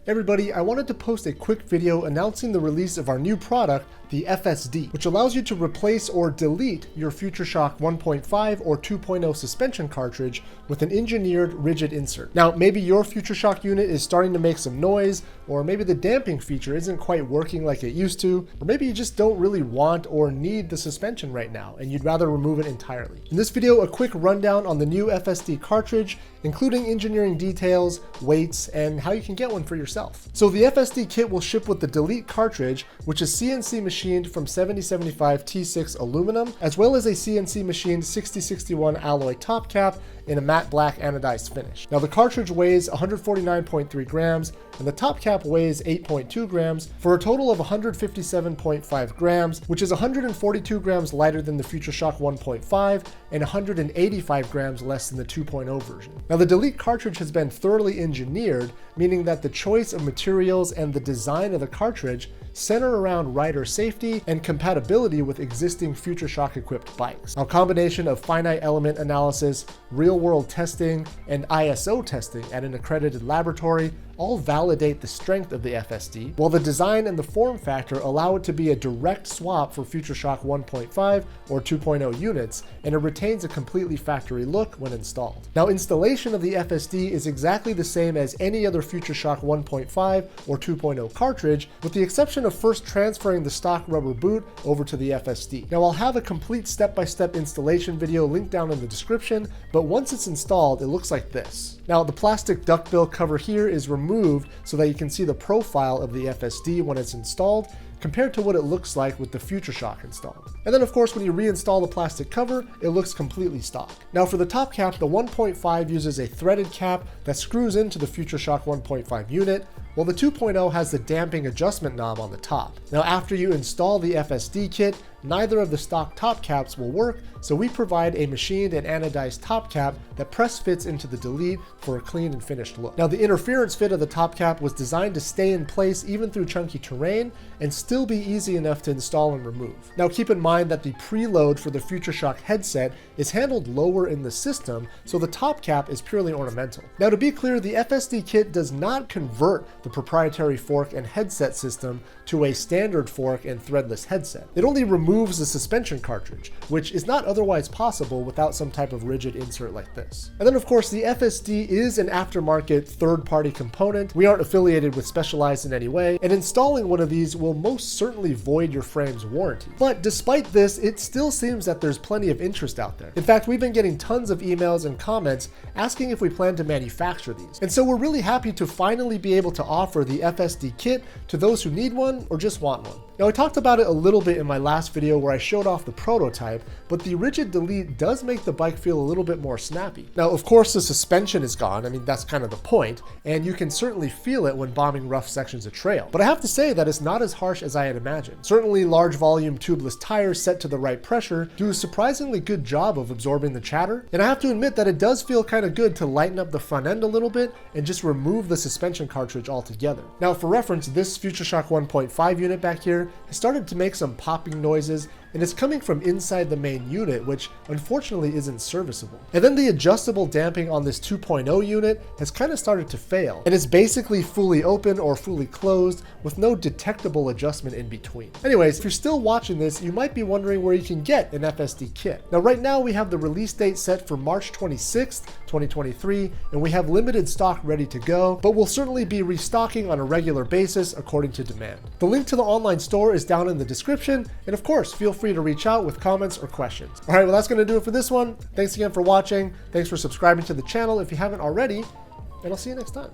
Everybody, I wanted to post a quick video announcing the release of our new product, the FSD, which allows you to replace or delete your FutureShock 1.5 or 2.0 suspension cartridge with an engineered rigid insert. Now, maybe your FutureShock unit is starting to make some noise, or maybe the damping feature isn't quite working like it used to, or maybe you just don't really want or need the suspension right now, and you'd rather remove it entirely. In this video, a quick rundown on the new FSD cartridge, including engineering details, weights, and how you can get one for yourself. So the FSD kit will ship with the delete cartridge, which is CNC machined from 7075 T6 aluminum, as well as a CNC machined 6061 alloy top cap in a matte black anodized finish. Now the cartridge weighs 149.3 grams, and the top cap weighs 8.2 grams, for a total of 157.5 grams, which is 142 grams lighter than the FutureShock 1.5 and 185 grams less than the 2.0 version. Now the delete cartridge has been thoroughly engineered, meaning that the choice of materials and the design of the cartridge center around rider safety and compatibility with existing FutureShock equipped bikes. Now, a combination of finite element analysis, real-world testing, and ISO testing at an accredited laboratory all validate the strength of the FSD, while the design and the form factor allow it to be a direct swap for FutureShock 1.5 or 2.0 units, and it retains a completely factory look when installed. Now, installation of the FSD is exactly the same as any other FutureShock 1.5 or 2.0 cartridge, with the exception of first transferring the stock rubber boot over to the FSD. Now, I'll have a complete step-by-step installation video linked down in the description, but once it's installed, it looks like this. Now, the plastic duckbill cover here is removed so that you can see the profile of the FSD when it's installed, compared to what it looks like with the FutureShock installed. And then of course, when you reinstall the plastic cover, it looks completely stock. Now for the top cap, the 1.5 uses a threaded cap that screws into the FutureShock 1.5 unit, while the 2.0 has the damping adjustment knob on the top. Now after you install the FSD kit, neither of the stock top caps will work, so we provide a machined and anodized top cap that press fits into the delete for a clean and finished look. Now the interference fit of the top cap was designed to stay in place even through chunky terrain and still be easy enough to install and remove. Now keep in mind that the preload for the FutureShock headset is handled lower in the system, so the top cap is purely ornamental. Now to be clear, the FSD kit does not convert the proprietary fork and headset system to a standard fork and threadless headset. It only removes the suspension cartridge, which is not otherwise possible without some type of rigid insert like this. And then of course, the FSD is an aftermarket third-party component. We aren't affiliated with Specialized in any way, and installing one of these will most certainly void your frame's warranty. But despite this, it still seems that there's plenty of interest out there. In fact, we've been getting tons of emails and comments asking if we plan to manufacture these. And so we're really happy to finally be able to offer the FSD kit to those who need one or just want one. Now I talked about it a little bit in my last video where I showed off the prototype, but the rigid delete does make the bike feel a little bit more snappy. Now of course the suspension is gone, I mean that's kind of the point, and you can certainly feel it when bombing rough sections of trail. But I have to say that it's not as harsh as I had imagined. Certainly large volume tubeless tires set to the right pressure do a surprisingly good job of absorbing the chatter, and I have to admit that it does feel kind of good to lighten up the front end a little bit and just remove the suspension cartridge altogether. Now for reference, this FutureShock 1.5 unit back here has started to make some popping noises, and it's coming from inside the main unit, which unfortunately isn't serviceable. And then the adjustable damping on this 2.0 unit has kind of started to fail, and it's basically fully open or fully closed with no detectable adjustment in between. Anyways, if you're still watching this, you might be wondering where you can get an FSD kit. Now right now we have the release date set for March 26th, 2023, and we have limited stock ready to go, but we'll certainly be restocking on a regular basis according to demand. The link to the online store is down in the description, and of course, feel free to reach out with comments or questions. All right, well, that's going to do it for this one. Thanks again for watching. Thanks for subscribing to the channel if you haven't already, and I'll see you next time.